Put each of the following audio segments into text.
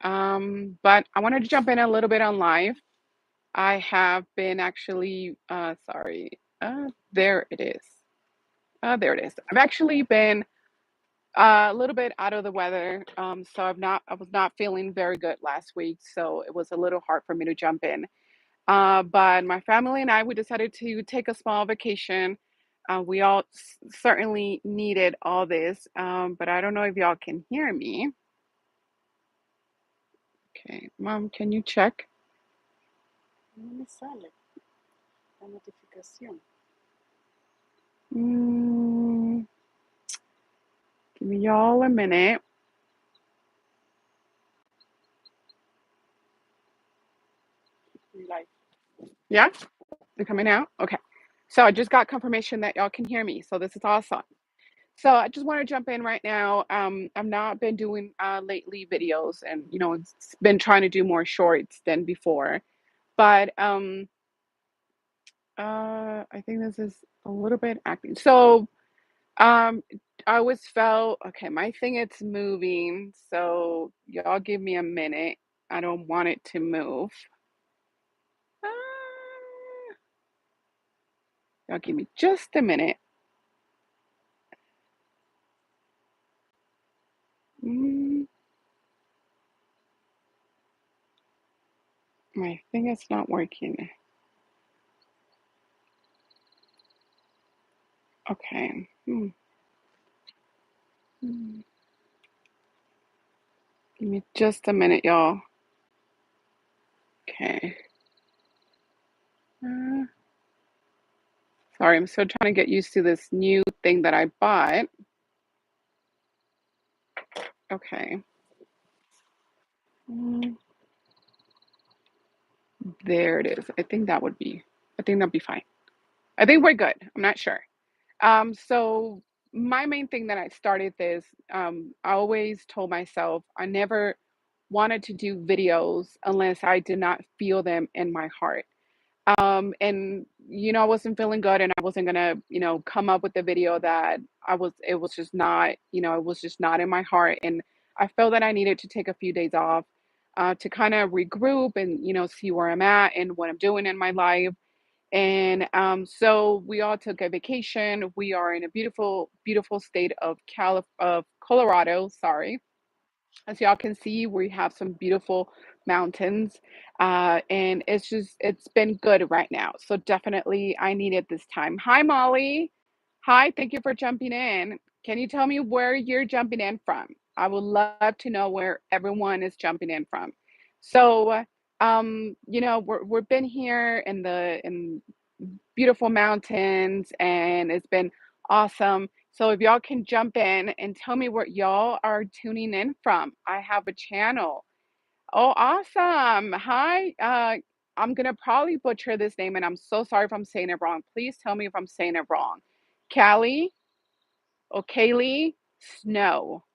But I wanted to jump in a little bit on live. I have been actually, sorry, there it is. There it is. I've actually been a little bit out of the weather. So I was not feeling very good last week. So it was a little hard for me to jump in. But my family and I, we decided to take a small vacation. We all certainly needed all this. But I don't know if y'all can hear me. Okay, Mom, can you check? No me sale la notificación. Mm, give me y'all a minute. Live. Yeah, they're coming out. Okay. So I just got confirmation that y'all can hear me. So this is awesome. So I just want to jump in right now. I've not been doing lately videos, and it's been trying to do more shorts than before. But I think this is a little bit acting. So um, I always felt okay. My thing it's moving, so y'all give me a minute. I don't want it to move. Ah, y'all give me just a minute. Mm, my thing is not working. Okay. Hmm. Give me just a minute, y'all. Okay. Uh, Sorry, I'm still trying to get used to this new thing that I bought. Okay. Mm, there it is. I think that'd be fine. I think we're good. I'm not sure. So my main thing that I started this, I always told myself I never wanted to do videos unless I did not feel them in my heart. And I wasn't feeling good and I wasn't gonna, come up with the video that it was just not, it was just not in my heart. And I felt that I needed to take a few days off to kind of regroup and, see where I'm at and what I'm doing in my life. And so we all took a vacation. We are in a beautiful, beautiful state of Colorado. Sorry, as y'all can see, we have some beautiful mountains, and it's been good right now. So definitely, I needed this time. Hi, Molly. Hi, thank you for jumping in. Can you tell me where you're jumping in from? I would love to know where everyone is jumping in from. So, we've been here in beautiful mountains, and it's been awesome. So if y'all can jump in and tell me where y'all are tuning in from. I have a channel. Oh, awesome. Hi. I'm gonna probably butcher this name, and I'm so sorry if I'm saying it wrong. Please tell me if I'm saying it wrong. Callie or Kaylee Snow.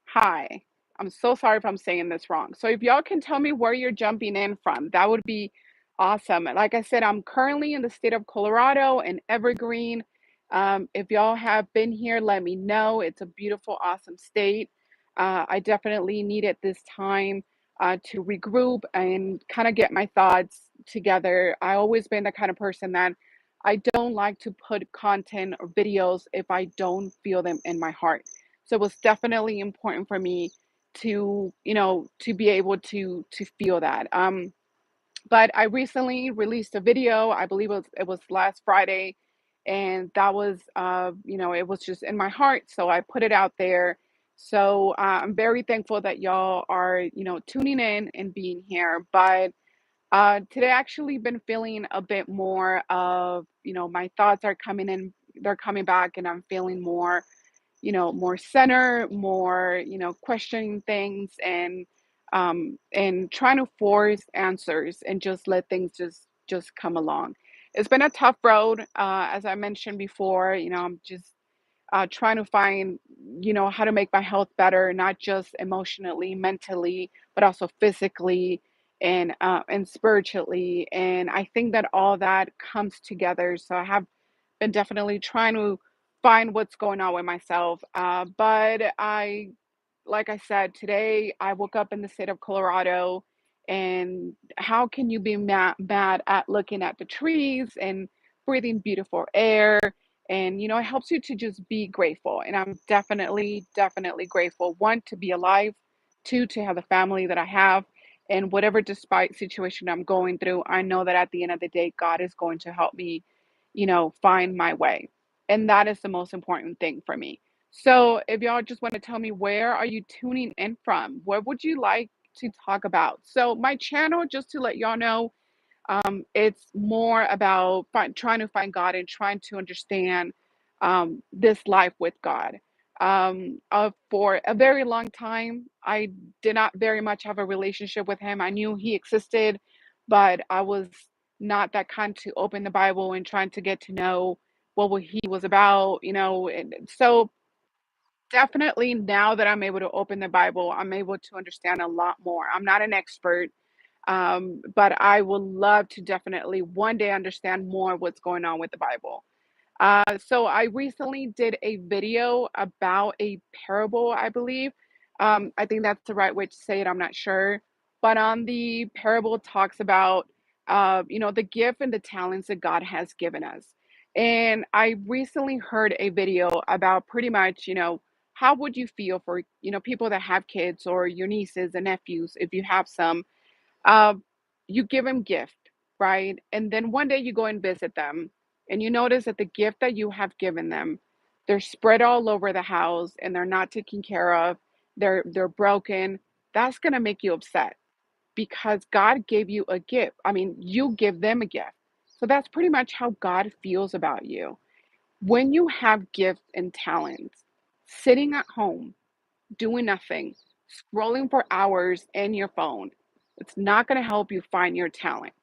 Hi. I'm so sorry if I'm saying this wrong. So if y'all can tell me where you're jumping in from, that would be awesome. Like I said, I'm currently in the state of Colorado in Evergreen. If y'all have been here, let me know. It's a beautiful, awesome state. I definitely needed this time to regroup and kind of get my thoughts together. I always been the kind of person that I don't like to put content or videos if I don't feel them in my heart. So it was definitely important for me to be able to feel that. But I recently released a video. I believe it was last Friday, and that was it was just in my heart, so I put it out there. So I'm very thankful that y'all are tuning in and being here. But today I actually been feeling a bit more of my thoughts are coming in, they're coming back, and I'm feeling more center, more, questioning things and trying to force answers and just let things just come along. It's been a tough road, as I mentioned before. I'm just trying to find, how to make my health better, not just emotionally, mentally, but also physically and spiritually. And I think that all that comes together. So I have been definitely trying to find what's going on with myself. But I like I said, today I woke up in the state of Colorado, and how can you be mad at looking at the trees and breathing beautiful air? And, it helps you to just be grateful. And I'm definitely, definitely grateful. One, to be alive. Two, to have the family that I have. And whatever despite situation I'm going through, I know that at the end of the day, God is going to help me, find my way. And that is the most important thing for me. So if y'all just want to tell me, where are you tuning in from? What would you like to talk about? So my channel, just to let y'all know, it's more about trying to find God and trying to understand this life with God. For a very long time, I did not very much have a relationship with Him. I knew He existed, but I was not that kind to open the Bible and trying to get to know what He was about, And so definitely now that I'm able to open the Bible, I'm able to understand a lot more. I'm not an expert, but I would love to definitely one day understand more what's going on with the Bible. So I recently did a video about a parable, I believe. I think that's the right way to say it. I'm not sure, but on the parable talks about, the gift and the talents that God has given us. And I recently heard a video about pretty much, how would you feel for, people that have kids or your nieces and nephews, if you have some, uh, you give them gift, right? And then one day you go and visit them, and you notice that the gift that you have given them, they're spread all over the house and they're not taken care of. They're broken. That's gonna make you upset because God gave you a gift. I mean, you give them a gift. So that's pretty much how God feels about you. When you have gifts and talents, sitting at home doing nothing, scrolling for hours in your phone, it's not going to help you find your talent.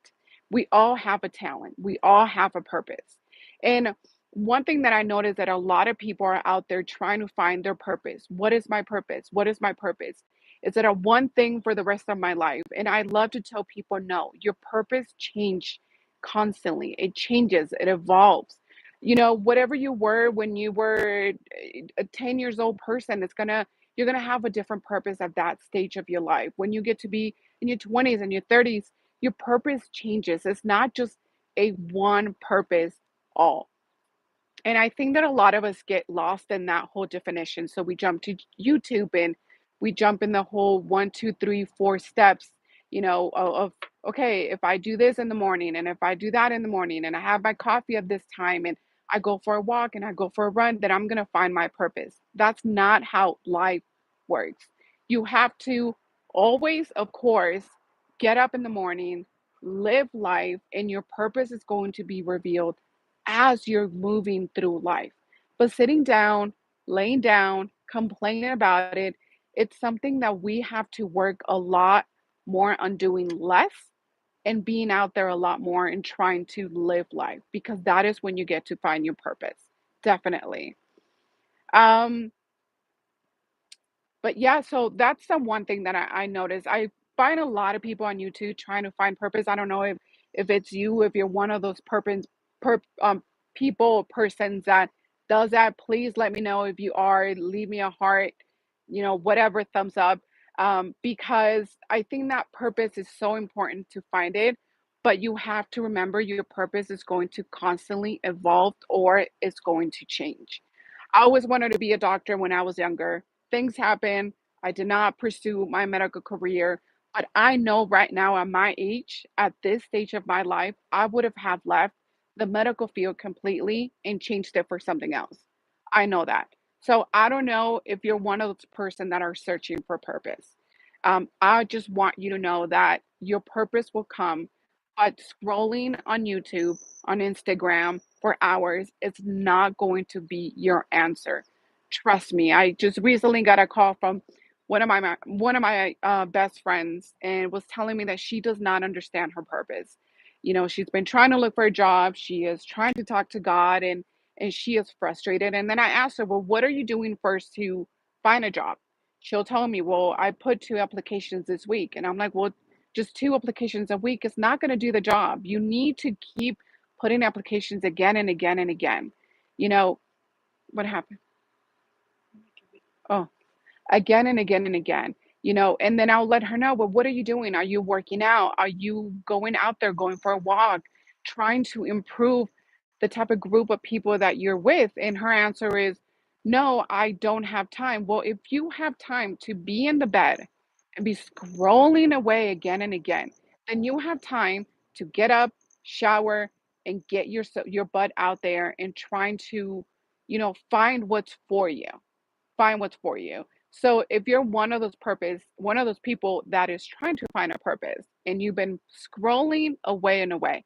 We all have a talent, we all have a purpose. And one thing that I noticed that a lot of people are out there trying to find their purpose. What is my purpose? What is my purpose? Is it a one thing for the rest of my life? And I love to tell people no, your purpose change constantly. It changes, it evolves. Whatever you were when you were a 10 years old person, you're going to have a different purpose at that stage of your life. When you get to be in your 20s and your 30s, your purpose changes. It's not just a one purpose all. And I think that a lot of us get lost in that whole definition. So we jump to YouTube and we jump in the whole one, two, three, four steps, of okay, if I do this in the morning and if I do that in the morning and I have my coffee at this time and I go for a walk and I go for a run, then I'm going to find my purpose. That's not how life works. You have to always, of course, get up in the morning, live life, and your purpose is going to be revealed as you're moving through life. But sitting down, laying down, complaining about it, it's something that we have to work a lot more on doing less and being out there a lot more and trying to live life because that is when you get to find your purpose. Definitely. Um, but yeah, so that's the one thing that I noticed. I find a lot of people on YouTube trying to find purpose. I don't know if it's you, if you're one of those per, people or persons that does that. Please let me know if you are. Leave me a heart, whatever, thumbs up. Because I think that purpose is so important to find it. But you have to remember your purpose is going to constantly evolve or it's going to change. I always wanted to be a doctor when I was younger. Things happen. I did not pursue my medical career, but I know right now at my age, at this stage of my life, I would have left the medical field completely and changed it for something else. I know that. So I don't know if you're one of those person that are searching for purpose. I just want you to know that your purpose will come, but scrolling on YouTube, on Instagram for hours, it's not going to be your answer. Trust me. I just recently got a call from one of my best friends and was telling me that she does not understand her purpose. She's been trying to look for a job. She is trying to talk to God and she is frustrated. And then I asked her, "Well, what are you doing first to find a job?" She'll tell me, "Well, I put 2 applications this week." And I'm like, "Well, just 2 applications a week is not going to do the job. You need to keep putting applications again and again and again." You know, what happened? Oh. again and again and again, and then I'll let her know, well, what are you doing? Are you working out? Are you going out there, going for a walk, trying to improve the type of group of people that you're with? And her answer is, no, I don't have time. Well, if you have time to be in the bed and be scrolling away again and again, then you have time to get up, shower, and get your butt out there and trying to, find what's for you, find what's for you. So if you're one of those people that is trying to find a purpose and you've been scrolling away and away,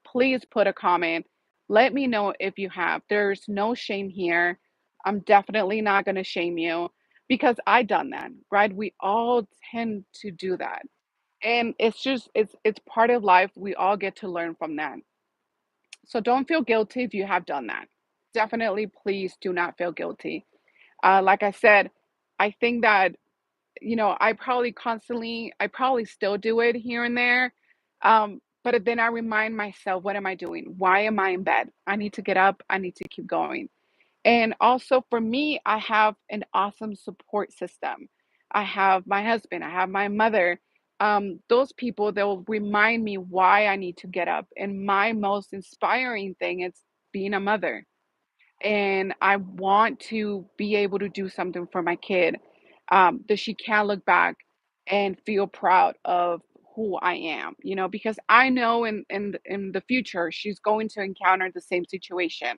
please put a comment. Let me know if you have. There's no shame here. I'm definitely not going to shame you because I done that, right? We all tend to do that. And it's part of life. We all get to learn from that. So don't feel guilty if you have done that. Definitely please do not feel guilty. Like I said, I think that, I probably still do it here and there. But then I remind myself, what am I doing? Why am I in bed? I need to get up. I need to keep going. And also for me, I have an awesome support system. I have my husband, I have my mother. Those people, they'll remind me why I need to get up. And my most inspiring thing is being a mother, and I want to be able to do something for my kid, that she can look back and feel proud of who I am, because I know in the future she's going to encounter the same situation.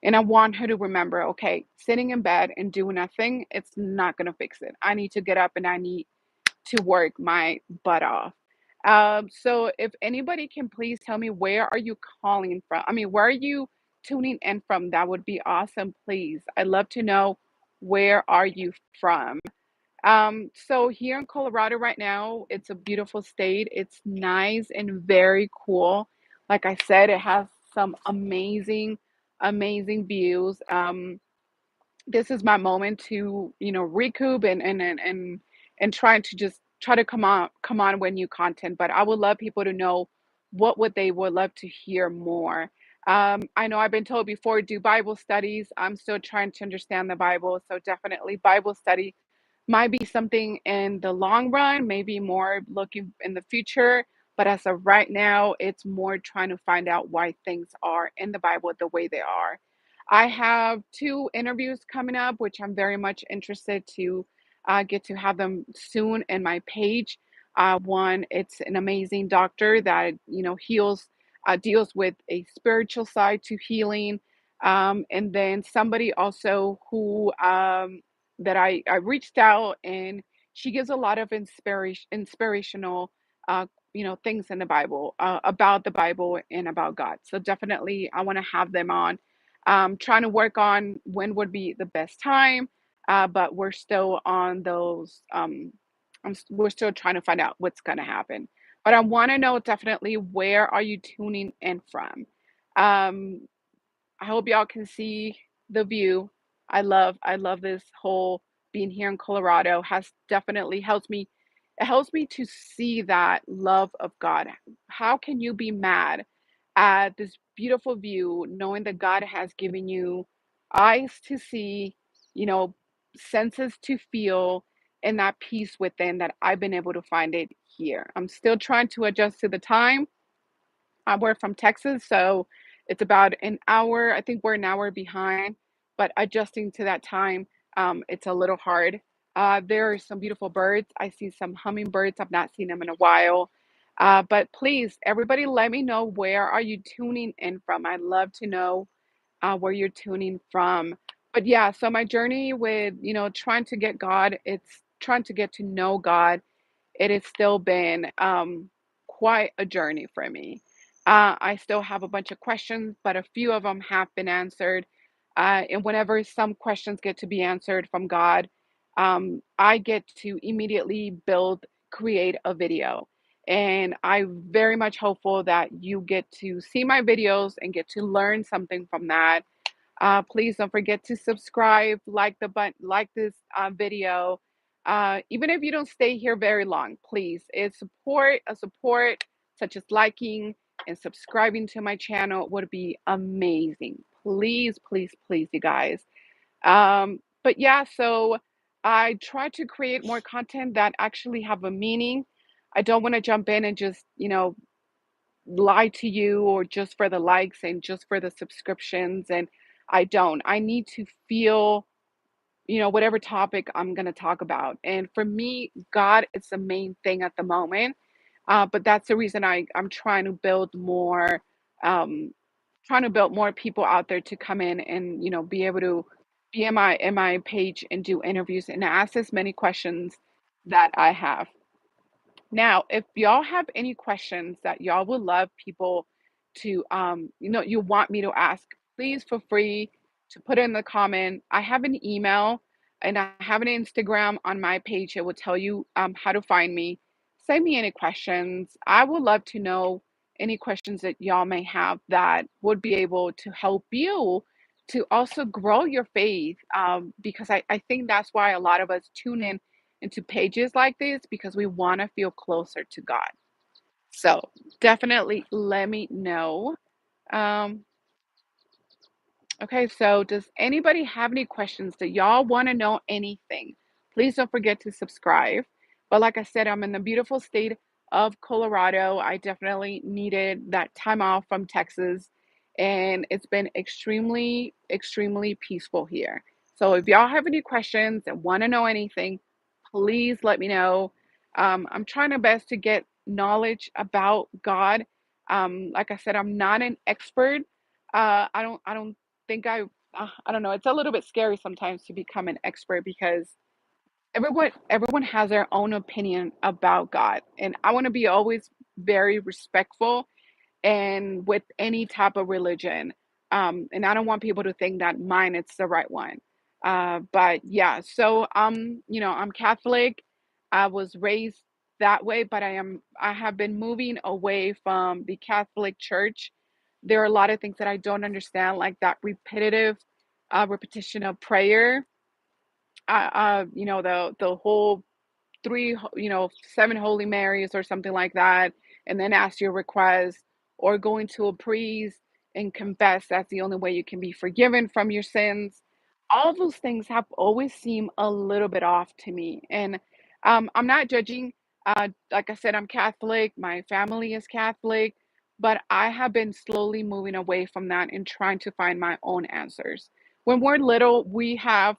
And I want her to remember, okay, sitting in bed and doing nothing, it's not gonna fix it. I need to get up and I need to work my butt off. So if anybody can please tell me, where are you calling from? I mean, where are you tuning in from? That would be awesome, please. I'd love to know, where are you from? So here in Colorado right now, it's a beautiful state. It's nice and very cool. Like I said, it has some amazing, amazing views. This is my moment to, recoup and trying to just try to come on with new content. But I would love people to know, what would they would love to hear more. I know I've been told before, do Bible studies. I'm still trying to understand the Bible, so definitely Bible study might be something in the long run, maybe more looking in the future. But as of right now, it's more trying to find out why things are in the Bible the way they are. I have two interviews coming up, which I'm very much interested to get to have them soon in my page. One, it's an amazing doctor that deals with a spiritual side to healing, and then somebody also who that I reached out, and she gives a lot of inspirational things in the Bible, about the Bible and about God. So definitely I want to have them on. Trying to work on when would be the best time, but we're still on those. We're still trying to find out what's going to happen. But I want to know definitely, where are you tuning in from? Um, I hope y'all can see the view. I love this whole being here in Colorado has definitely helps me. It helps me to see that love of God. How can you be mad at this beautiful view, knowing that God has given you eyes to see, you know, senses to feel, and that peace within, that I've been able to find it here. I'm still trying to adjust to the time. We're from Texas, so it's about an hour. I think we're an hour behind, but adjusting to that time, it's a little hard. There are some beautiful birds. I see some hummingbirds. I've not seen them in a while. But please, everybody, let me know, where are you tuning in from? I'd love to know where you're tuning from. But yeah, so my journey with, trying to get God, it's trying to get to know God. It has still been quite a journey for me. I still have a bunch of questions, but a few of them have been answered. And whenever some questions get to be answered from God, I get to immediately create a video. And I'm very much hopeful that you get to see my videos and get to learn something from that. Please don't forget to subscribe, like the button, like this video. Even if you don't stay here very long, please, a support such as liking and subscribing to my channel would be amazing. Please, please, please, you guys. But yeah, so I try to create more content that actually have a meaning. I don't want to jump in and just, lie to you or just for the likes and just for the subscriptions. And I don't. I need to feel, whatever topic I'm going to talk about. And for me, God is the main thing at the moment. But that's the reason I'm um, trying to build more people out there to come in and, be able to be in my page and do interviews and ask as many questions that I have. Now, if y'all have any questions that y'all would love people to, you want me to ask, please feel free to put it in the comment. I have an email and I have an Instagram on my page. It will tell you how to find me. Send me any questions. I would love to know any questions that y'all may have that would be able to help you to also grow your faith. Because I think that's why a lot of us tune in into pages like this because we want to feel closer to God. So definitely let me know. Um, Okay, so does anybody have any questions? Do y'all want to know anything? Please don't forget to subscribe. But like I said, I'm in the beautiful state of Colorado. I definitely needed that time off from Texas, and it's been extremely, extremely peaceful here. So if y'all have any questions and want to know anything, please let me know. I'm trying my best to get knowledge about God. Like I said, I'm not an expert. I don't think I don't know. It's a little bit scary sometimes to become an expert because everyone has their own opinion about God, and I want to be always very respectful and with any type of religion. And I don't want people to think that mine is the right one. But yeah, so I'm Catholic. I was raised that way, but I have been moving away from the Catholic Church. There are a lot of things that I don't understand, like that repetitive repetition of prayer. The whole seven Holy Marys or something like that, and then ask your request, or going to a priest and confess. That's the only way you can be forgiven from your sins. All those things have always seemed a little bit off to me. And I'm not judging. Like I said, I'm Catholic, my family is Catholic, but I have been slowly moving away from that and trying to find my own answers. When we're little, we have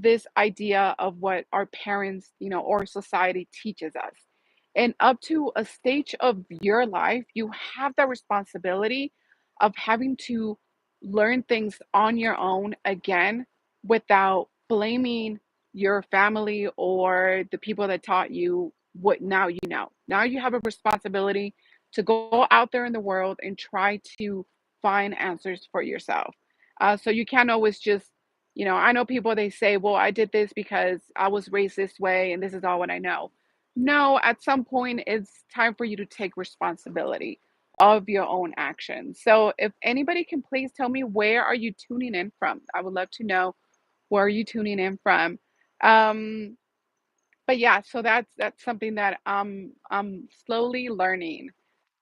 this idea of what our parents, or society teaches us. And up to a stage of your life, you have the responsibility of having to learn things on your own again without blaming your family or the people that taught you what now you know. Now you have a responsibility to go out there in the world and try to find answers for yourself. So you can't always just I know people they say, well, I did this because I was raised this way and this is all what I know. No, at some point, it's time for you to take responsibility of your own actions. So if anybody can please tell me, where are you tuning in from? I would love to know, where are you tuning in from. Um, but yeah, so that's something that I'm slowly learning.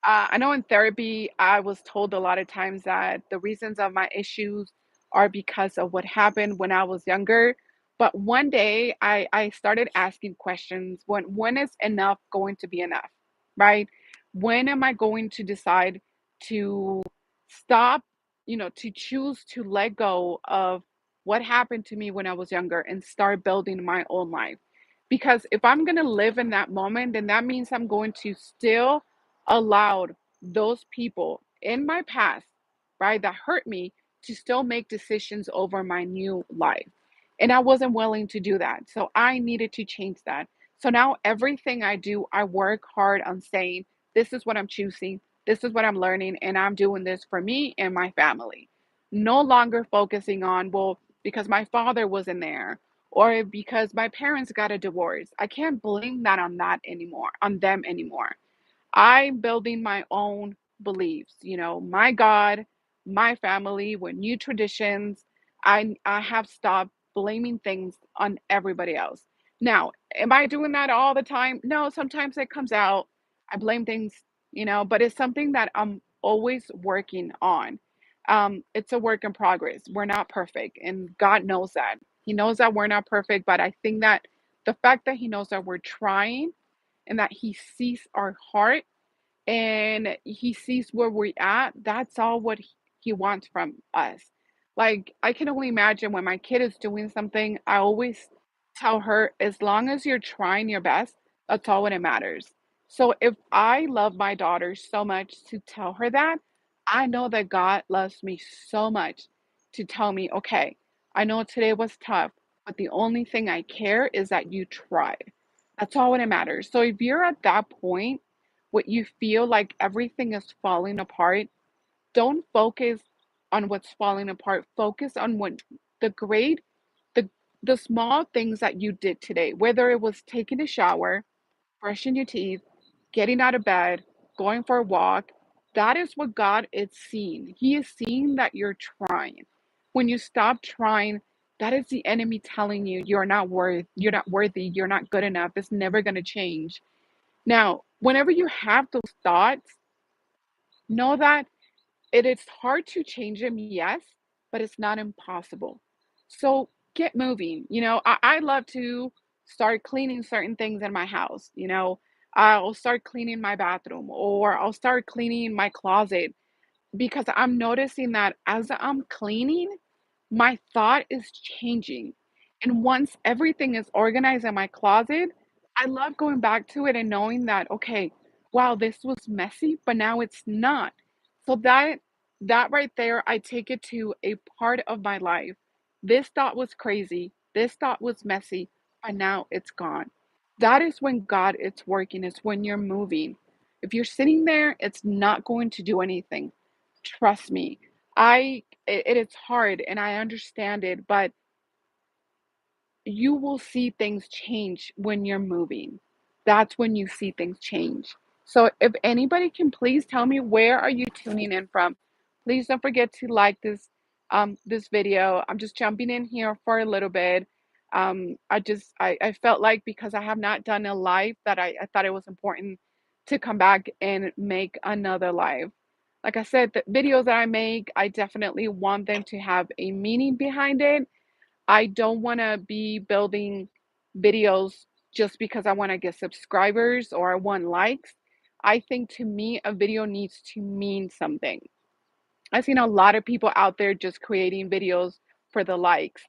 I know in therapy, I was told a lot of times that the reasons of my issues are because of what happened when I was younger. But one day I started asking questions, when is enough going to be enough, right? When am I going to decide to stop, to choose to let go of what happened to me when I was younger and start building my own life? Because if I'm going to live in that moment, then that means I'm going to still allowed those people in my past, right, that hurt me to still make decisions over my new life. And I wasn't willing to do that. So I needed to change that. So now everything I do, I work hard on saying, this is what I'm choosing, this is what I'm learning, and I'm doing this for me and my family. No longer focusing on, well, because my father wasn't there or because my parents got a divorce. I can't blame that on that anymore, on them anymore. I'm building my own beliefs, my God, my family, with new traditions. I have stopped blaming things on everybody else. Now, am I doing that all the time? No, sometimes it comes out. I blame things, but it's something that I'm always working on. It's a work in progress. We're not perfect, and God knows that. He knows that we're not perfect, but I think that the fact that he knows that we're trying and that he sees our heart and he sees where we're at, that's all what he wants from us. Like, I can only imagine when my kid is doing something, I always tell her, as long as you're trying your best, that's all that matters. So if I love my daughter so much to tell her that, I know that God loves me so much to tell me, okay, I know today was tough, but the only thing I care is that you tried. That's all that matters. So if you're at that point, what you feel like everything is falling apart, don't focus on what's falling apart. Focus on what the great, the the small things that you did today, whether it was taking a shower, brushing your teeth, getting out of bed, going for a walk. That is what God is seeing. He is seeing that you're trying. When you stop trying, that is the enemy telling you you're not worthy, you're not good enough, it's never gonna change. Now, whenever you have those thoughts, know that it is hard to change them, yes, but it's not impossible. So get moving. I love to start cleaning certain things in my house. I'll start cleaning my bathroom or I'll start cleaning my closet because I'm noticing that as I'm cleaning, my thought is changing. And once everything is organized in my closet, I love going back to it and knowing that, okay, wow, this was messy, but now it's not. So that right there, I take it to a part of my life. This thought was crazy. This thought was messy, but now it's gone. That is when God is working, it's when you're moving. If you're sitting there, it's not going to do anything. Trust me. It is hard and I understand it, but you will see things change when you're moving. That's when you see things change. So if anybody can please tell me where are you tuning in from? Please don't forget to like this video. I'm just jumping in here for a little bit. I felt like because I have not done a live that I thought it was important to come back and make another live. Like I said, the videos that I make, I definitely want them to have a meaning behind it. I don't want to be building videos just because I want to get subscribers or I want likes. I think to me, a video needs to mean something. I've seen a lot of people out there just creating videos for the likes.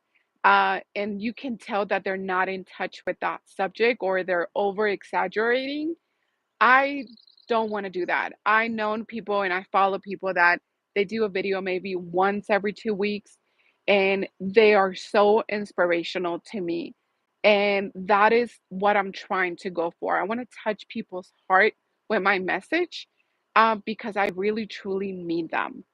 And you can tell that they're not in touch with that subject or they're over exaggerating. I don't wanna do that. I known people and I follow people that they do a video maybe once every 2 weeks, and they are so inspirational to me, and that is what I'm trying to go for. I wanna touch people's heart with my message, because I really truly mean them.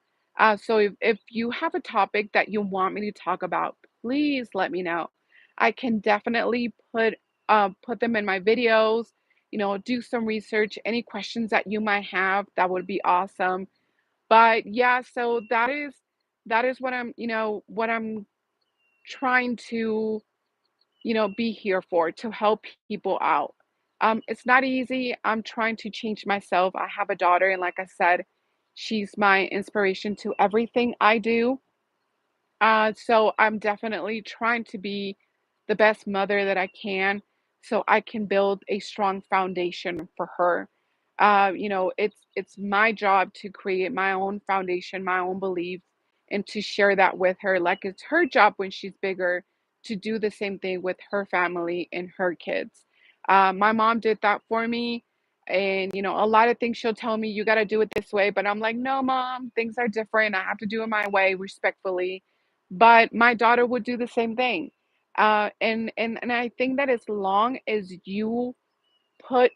So if you have a topic that you want me to talk about, please let me know. I can definitely put them in my videos, do some research. Any questions that you might have, that would be awesome. But yeah, so that is what I'm trying to, be here for, to help people out. It's not easy. I'm trying to change myself. I have a daughter, and like I said, she's my inspiration to everything I do. So I'm definitely trying to be the best mother that I can so I can build a strong foundation for her. It's my job to create my own foundation, my own beliefs, and to share that with her. Like it's her job when she's bigger to do the same thing with her family and her kids. My mom did that for me. And a lot of things she'll tell me, you got to do it this way. But I'm like, no, mom, things are different. I have to do it my way, respectfully, but my daughter would do the same thing. And I think that as long as you put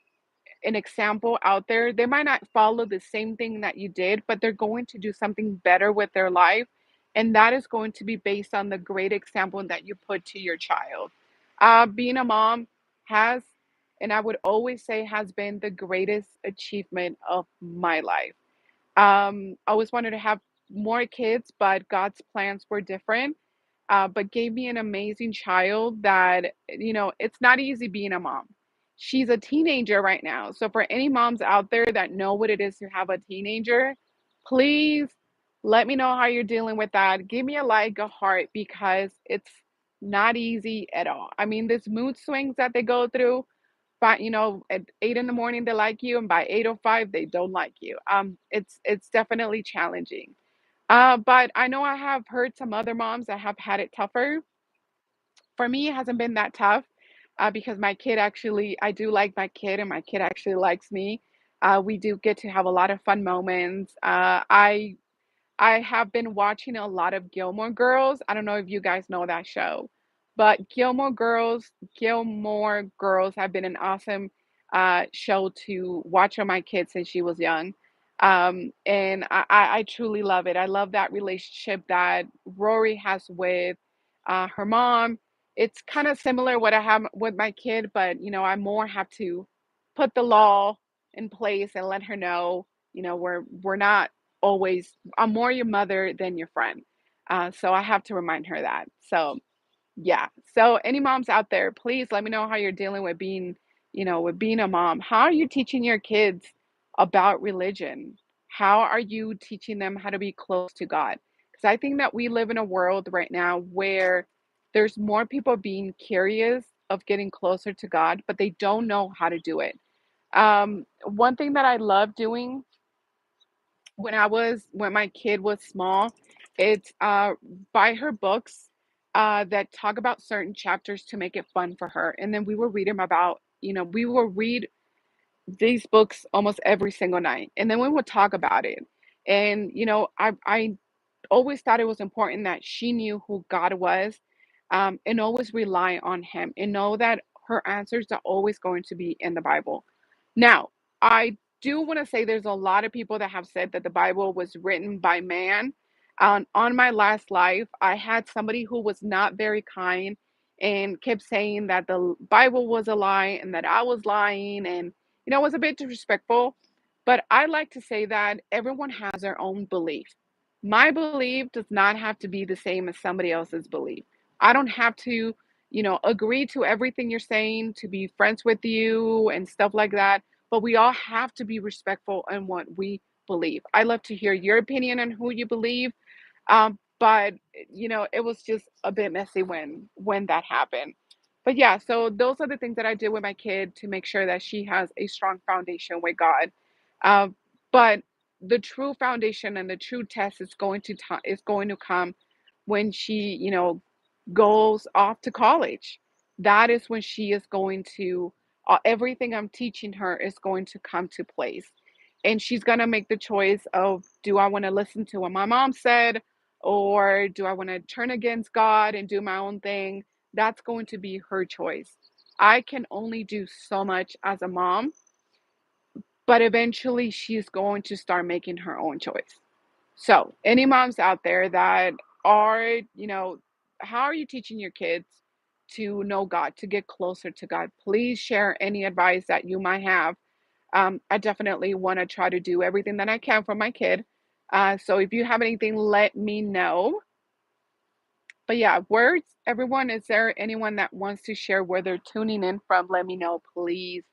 an example out there, they might not follow the same thing that you did, but they're going to do something better with their life. And that is going to be based on the great example that you put to your child. Being a mom has, and I would always say, has been the greatest achievement of my life. I always wanted to have more kids, but God's plans were different. But gave me an amazing child that, it's not easy being a mom. She's a teenager right now. So for any moms out there that know what it is to have a teenager, please let me know how you're dealing with that. Give me a like, a heart, because not easy at all. I mean, this mood swings that they go through, but at 8 in the morning they like you, and by 8:05 they don't like you. It's definitely challenging. But I know I have heard some other moms that have had it tougher. For me, it hasn't been that tough, because my kid actually, I do like my kid, and my kid actually likes me. We do get to have a lot of fun moments. I have been watching a lot of Gilmore Girls. I don't know if you guys know that show, but Gilmore Girls have been an awesome show to watch on my kid since she was young. And I truly love it. I love that relationship that Rory has with her mom. It's kind of similar what I have with my kid, but I more have to put the law in place and let her know, we're not always, I'm more your mother than your friend. So I have to remind her that. So yeah. So any moms out there, please let me know how you're dealing with being a mom. How are you teaching your kids about religion? How are you teaching them how to be close to God? Because I think that we live in a world right now where there's more people being curious of getting closer to God, but they don't know how to do it. One thing that I love doing when my kid was small, it's buy her books that talk about certain chapters to make it fun for her, and then we will read these books almost every single night, and then we would talk about it. And I always thought it was important that she knew who God was, and always rely on Him and know that her answers are always going to be in the Bible. Now, I do want to say there's a lot of people that have said that the Bible was written by man. On my last life, I had somebody who was not very kind and kept saying that the Bible was a lie and that I was lying, and it was a bit disrespectful. But I like to say that everyone has their own belief. My belief does not have to be the same as somebody else's belief. I don't have to, agree to everything you're saying to be friends with you and stuff like that. But we all have to be respectful in what we believe. I love to hear your opinion on who you believe. But it was just a bit messy when that happened. But yeah, so those are the things that I did with my kid to make sure that she has a strong foundation with God. Uh, but the true foundation and the true test is going to come when she, goes off to college. That is when she is going to everything I'm teaching her is going to come to place. And she's going to make the choice of, do I want to listen to what my mom said, or do I want to turn against God and do my own thing? That's going to be her choice. I can only do so much as a mom, but eventually she's going to start making her own choice. So, any moms out there that are, how are you teaching your kids to know God, to get closer to God? Please share any advice that you might have. I definitely want to try to do everything that I can for my kid. So, if you have anything, let me know. But yeah, words, everyone, is there anyone that wants to share where they're tuning in from? Let me know, please.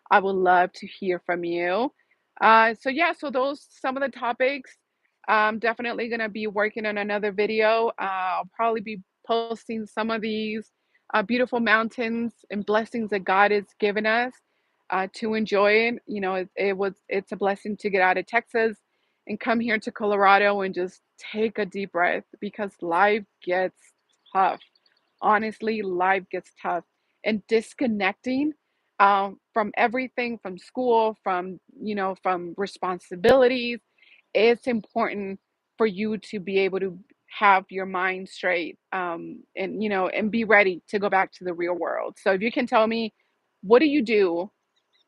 I would love to hear from you. So yeah, so those some of the topics. I'm definitely gonna be working on another video. I'll probably be posting some of these beautiful mountains and blessings that God has given us to enjoy it. It's a blessing to get out of Texas and come here to Colorado and just take a deep breath because life gets tough. Honestly, life gets tough, and disconnecting from everything, from school, from responsibilities, it's important for you to be able to have your mind straight, and be ready to go back to the real world. So if you can tell me, what do you do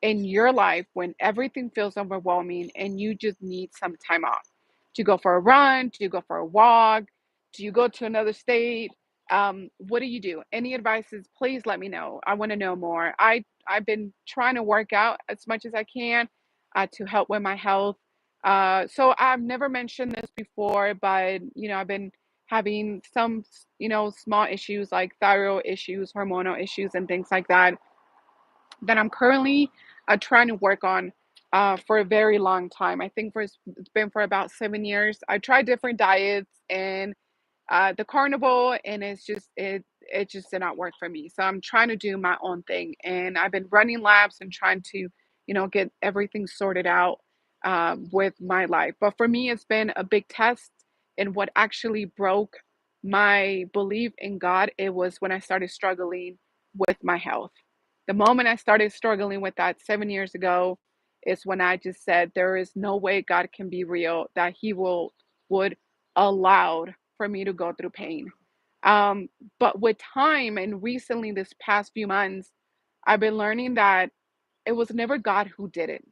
in your life when everything feels overwhelming and you just need some time off? Do you go for a run? Do you go for a walk? Do you go to another state? What do you do? Any advices, please let me know. I want to know more. I've been trying to work out as much as I can to help with my health. So I've never mentioned this before, but I've been having some small issues like thyroid issues, hormonal issues, and things like that I'm currently trying to work on for a very long time. I think it's been for about 7 years. I tried different diets and the carnival, and it just did not work for me. So I'm trying to do my own thing, and I've been running labs and trying to, get everything sorted out with my life. But for me, it's been a big test. And what actually broke my belief in God, it was when I started struggling with my health. The moment I started struggling with that 7 years ago is when I just said there is no way God can be real, that He would allow for me to go through pain. Um, but with time and recently, this past few months, I've been learning that it was never God who did it.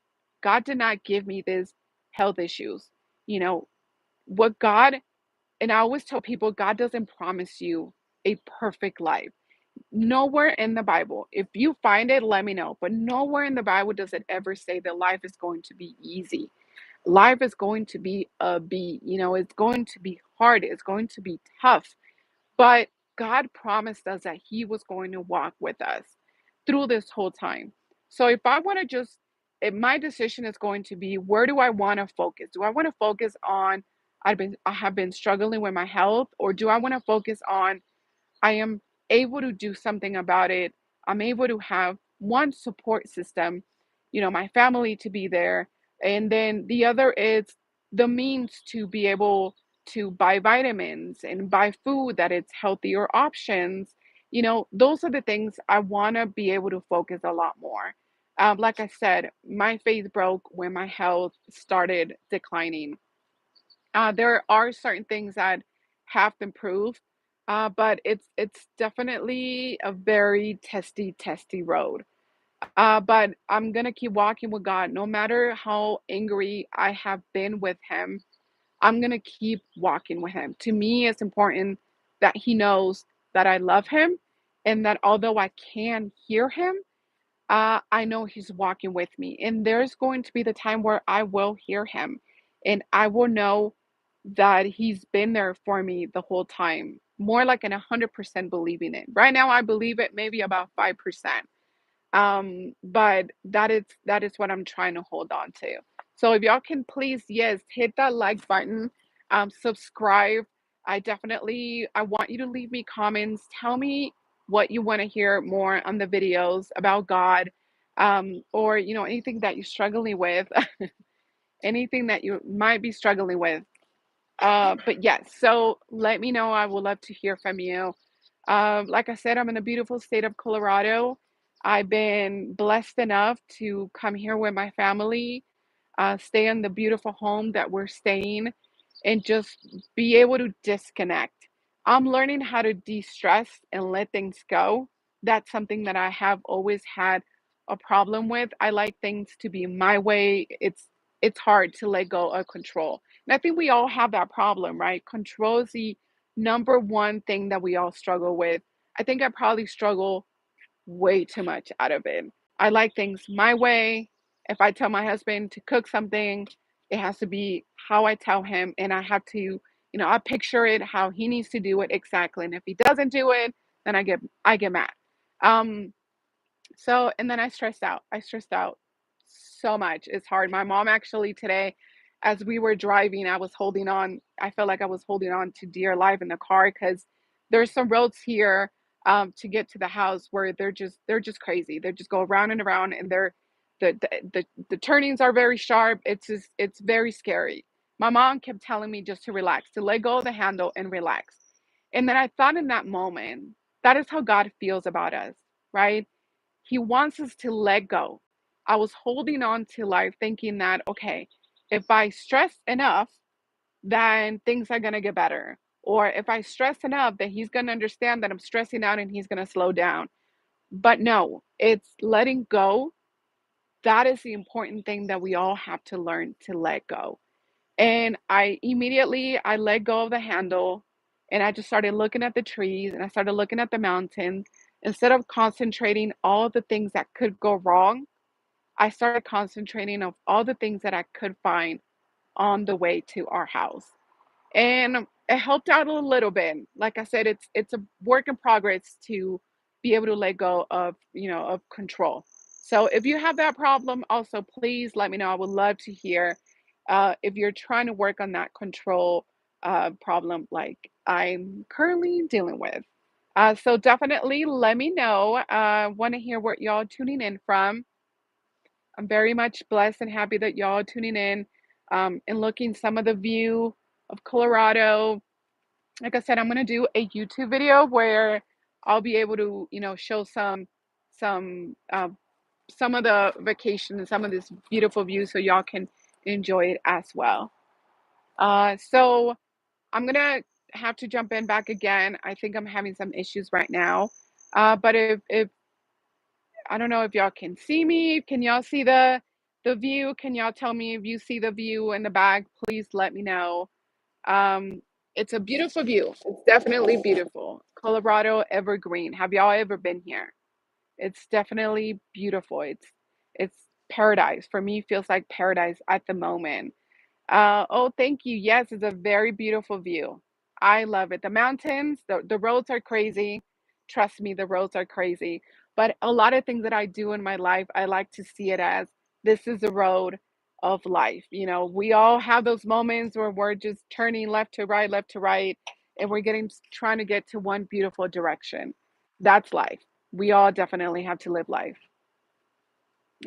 God did not give me these health issues. You know, what God, and I always tell people, God doesn't promise you a perfect life. Nowhere in the Bible, if you find it, let me know. But nowhere in the Bible does it ever say that life is going to be easy. Life is going to be it's going to be hard. It's going to be tough. But God promised us that He was going to walk with us through this whole time. So if I want to just, if my decision is going to be, where do I want to focus? Do I want to focus on I have been struggling with my health, or do I want to focus on I am able to do something about it. I'm able to have one support system, my family to be there. And then the other is the means to be able to buy vitamins and buy food that it's healthier options. Those are the things I want to be able to focus a lot more. Like I said, my faith broke when my health started declining. There are certain things that have improved, but it's definitely a very testy road. But I'm gonna keep walking with God, no matter how angry I have been with Him. I'm gonna keep walking with Him. To me, it's important that He knows that I love Him, and that although I can hear Him, I know He's walking with me. And there's going to be the time where I will hear Him, and I will know that He's been there for me the whole time. More like an 100% believing it. Right now, I believe it maybe about 5%. But that is what I'm trying to hold on to. So if y'all can please, yes, hit that like button, subscribe. I want you to leave me comments. Tell me what you want to hear more on the videos about God, or anything that you're struggling with, anything that you might be struggling with. But yes, so let me know. I would love to hear from you. Like I said, I'm in the beautiful state of Colorado. I've been blessed enough to come here with my family, stay in the beautiful home that we're staying, and just be able to disconnect. I'm learning how to de stress and let things go. That's something that I have always had a problem with. I like things to be my way. It's hard to let go of control. And I think we all have that problem, right? Control is the number one thing that we all struggle with. I think I probably struggle way too much out of it. I like things my way. If I tell my husband to cook something, it has to be how I tell him, and I have to, I picture it how he needs to do it exactly. And if he doesn't do it, then I get mad. Um, so, and then I stressed out. I stressed out so much. It's hard. My mom actually today, as we were driving, I was holding on. I felt like I was holding on to dear life in the car because there's some roads here to get to the house where they're just crazy. They just go around and around, and the turnings are very sharp. It's very scary. My mom kept telling me just to relax, to let go of the handle and relax. And then I thought in that moment, that is how God feels about us, right? He wants us to let go. I was holding on to life thinking that, okay, if I stress enough, then things are going to get better. Or if I stress enough, then he's going to understand that I'm stressing out and he's going to slow down. But no, it's letting go. That is the important thing that we all have to learn to let go. And I let go of the handle, and I just started looking at the trees, and I started looking at the mountains. Instead of concentrating all the things that could go wrong, I started concentrating on all the things that I could find on the way to our house. And it helped out a little bit. Like I said, it's a work in progress to be able to let go of control. So if you have that problem, also please let me know. I would love to hear if you're trying to work on that control problem like I'm currently dealing with. So definitely let me know. Want to hear what y'all tuning in from. I'm very much blessed and happy that y'all are tuning in and looking some of the view of Colorado. Like I said, I'm gonna do a YouTube video where I'll be able to, show some some of the vacation and some of this beautiful view so y'all can enjoy it as well. So I'm gonna have to jump in back again. I think I'm having some issues right now. But if I don't know if y'all can see me. Can y'all see the view? Can y'all tell me if you see the view in the back? Please let me know. Um, it's a beautiful view. It's definitely beautiful. Colorado Evergreen. Have y'all ever been here? It's definitely beautiful. It's paradise. For me, feels like paradise at the moment. Oh, thank you. Yes, it's a very beautiful view. I love it. The mountains, the roads are crazy. Trust me, the roads are crazy. But a lot of things that I do in my life, I like to see it as this is the road of life. We all have those moments where we're just turning left to right, and we're trying to get to one beautiful direction. That's life. We all definitely have to live life.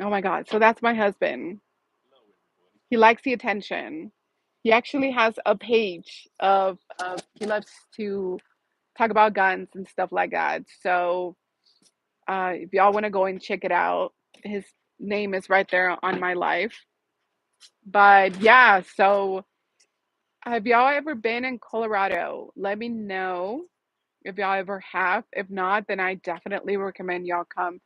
Oh my God. So that's my husband. He likes the attention. He actually has a page of he loves to talk about guns and stuff like that. So if y'all want to go and check it out, his name is right there on my life. But yeah, so have y'all ever been in Colorado? Let me know if y'all ever have. If not, then I definitely recommend y'all come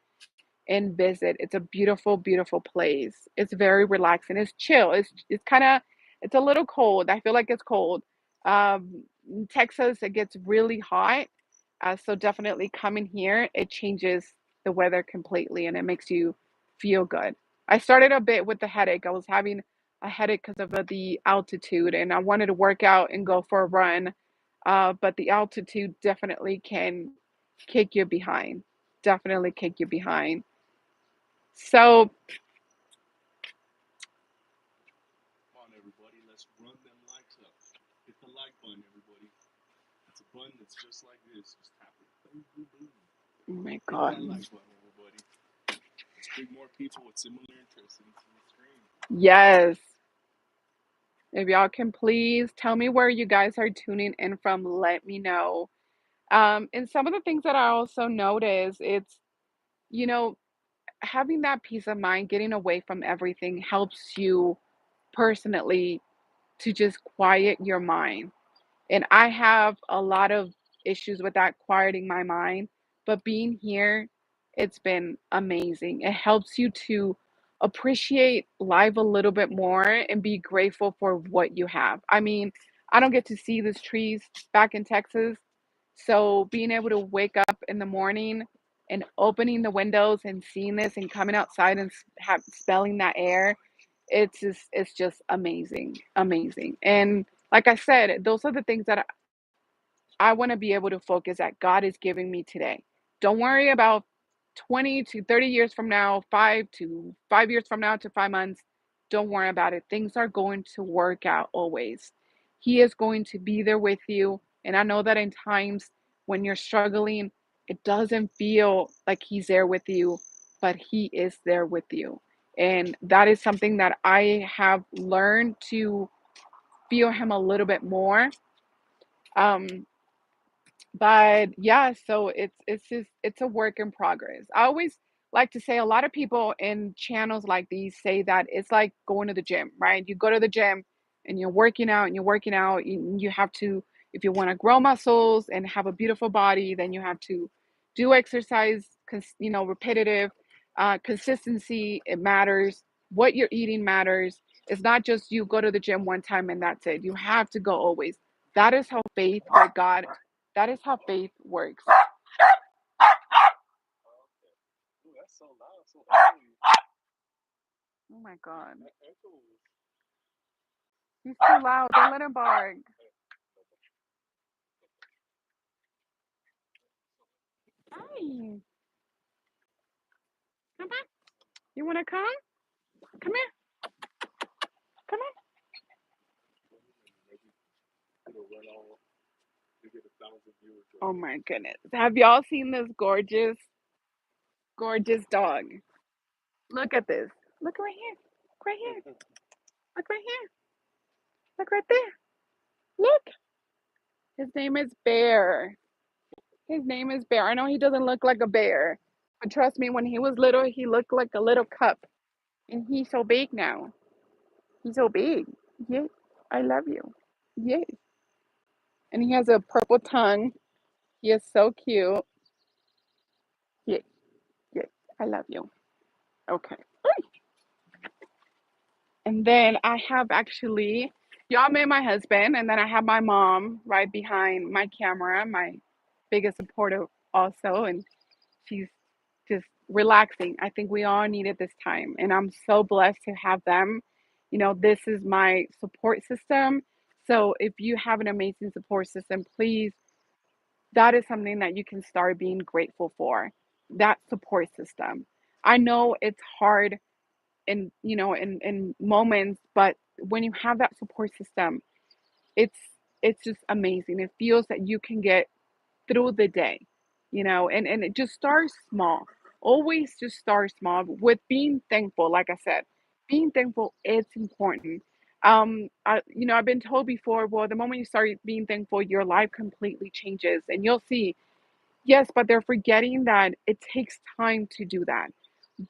and visit. It's a beautiful, beautiful place. It's very relaxing. It's chill. It's kind of it's a little cold. I feel like it's cold. In Texas, it gets really hot. So definitely coming here, it changes the weather completely and it makes you feel good. I started a bit with the headache. I was having a headache because of the altitude, and I wanted to work out and go for a run. But the altitude definitely can kick you behind. Definitely kick you behind. So, oh my God. Yes. If y'all can please tell me where you guys are tuning in from, let me know. And some of the things that I also notice, you know, having that peace of mind, getting away from everything helps you personally to just quiet your mind. And I have a lot of issues with that quieting my mind, but being here, it's been amazing. It helps you to appreciate life a little bit more and be grateful for what you have. I mean, I don't get to see these trees back in Texas. So being able to wake up in the morning and opening the windows and seeing this and coming outside and smelling that air, it's just amazing, amazing. And like I said, those are the things that I want to be able to focus that God is giving me today. Don't worry about 20 to 30 years from now, 5 years from now to 5 months. Don't worry about it. Things are going to work out always. He is going to be there with you. And I know that in times when you're struggling, it doesn't feel like He's there with you, but He is there with you. And that is something that I have learned to feel Him a little bit more. Um, but yeah, so it's a work in progress. I always like to say a lot of people in channels like these say that it's like going to the gym, right? You go to the gym and you're working out and you're working out. You have to, if you want to grow muscles and have a beautiful body, then you have to do exercise, repetitive, consistency. It matters. What you're eating matters. It's not just you go to the gym one time and that's it. You have to go always. That is how faith with God, that is how faith works. Oh my God. He's too loud. Don't let him bark. Hi. Come on. You want to come? Come here. Come on. Oh my goodness. Have y'all seen this gorgeous, gorgeous dog? Look at this. Look right here. Look right here. Look right here. Look right there. Look. His name is Bear. His name is Bear. I know he doesn't look like a bear, but trust me, when he was little, he looked like a little cup. And he's so big now. He's so big. Yes. I love you. Yes. And he has a purple tongue. He is so cute. Yes. Yes. I love you. Okay. And then I have actually, y'all met my husband, and then I have my mom right behind my camera, my biggest supporter also, and she's just relaxing. I think we all needed this time, and I'm so blessed to have them. This is my support system. So if you have an amazing support system, please, that is something that you can start being grateful for. That support system. I know it's hard in moments, but when you have that support system, it's it's just amazing. It feels that you can get through the day, and it just starts small. Always just start small with being thankful. Like I said, being thankful is important. I've been told before, well, the moment you start being thankful, your life completely changes, and you'll see. Yes, but they're forgetting that it takes time to do that.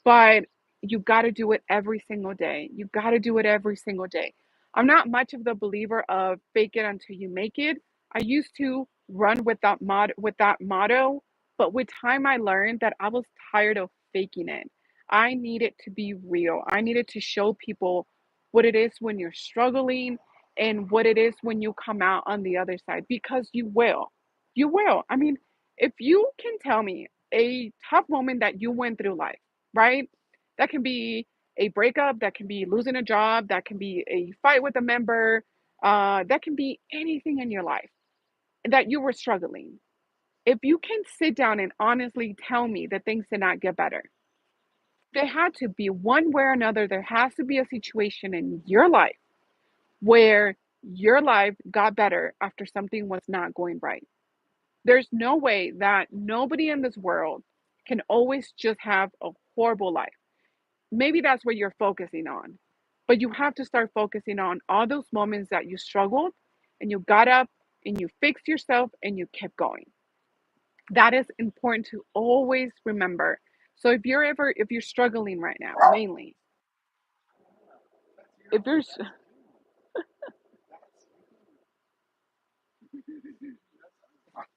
But you gotta do it every single day. You gotta do it every single day. I'm not much of the believer of fake it until you make it. I used to run with that motto, but with time I learned that I was tired of faking it. I needed to be real. I needed to show people what it is when you're struggling and what it is when you come out on the other side, because you will. You will. I mean, if you can tell me a tough moment that you went through life, right? That can be a breakup, that can be losing a job, that can be a fight with a member, that can be anything in your life that you were struggling. If you can sit down and honestly tell me that things did not get better, there had to be one way or another, there has to be a situation in your life where your life got better after something was not going right. There's no way that nobody in this world can always just have a horrible life. Maybe that's what you're focusing on. But you have to start focusing on all those moments that you struggled and you got up and you fixed yourself and you kept going. That is important to always remember. So if you're struggling right now, mainly, if you're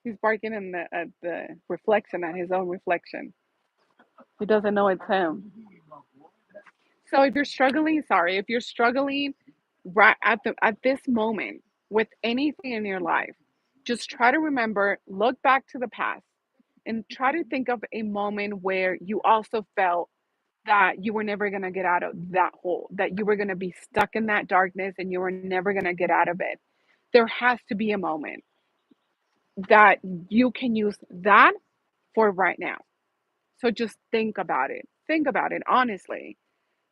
he's barking in at the reflection, at his own reflection. He doesn't know it's him. So if you're struggling, sorry, if you're struggling right at this moment with anything in your life, just try to remember, look back to the past and try to think of a moment where you also felt that you were never going to get out of that hole, that you were going to be stuck in that darkness and you were never going to get out of it. There has to be a moment that you can use that for right now. So just think about it. Think about it honestly.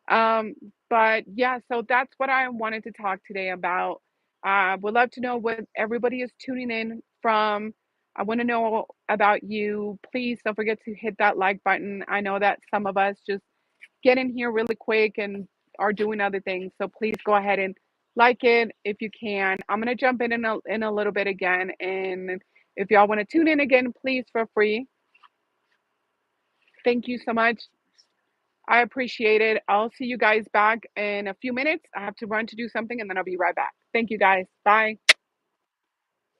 Um, but yeah, so that's what I wanted to talk today about. Would love to know what everybody is tuning in from. I want to know about you. Please don't forget to hit that like button. I know that some of us just get in here really quick and are doing other things. So please go ahead and like it if you can. I'm gonna jump in a little bit again, and if y'all want to tune in again, please feel free. Thank you so much. I appreciate it. I'll see you guys back in a few minutes. I have to run to do something and then I'll be right back. Thank you guys. Bye.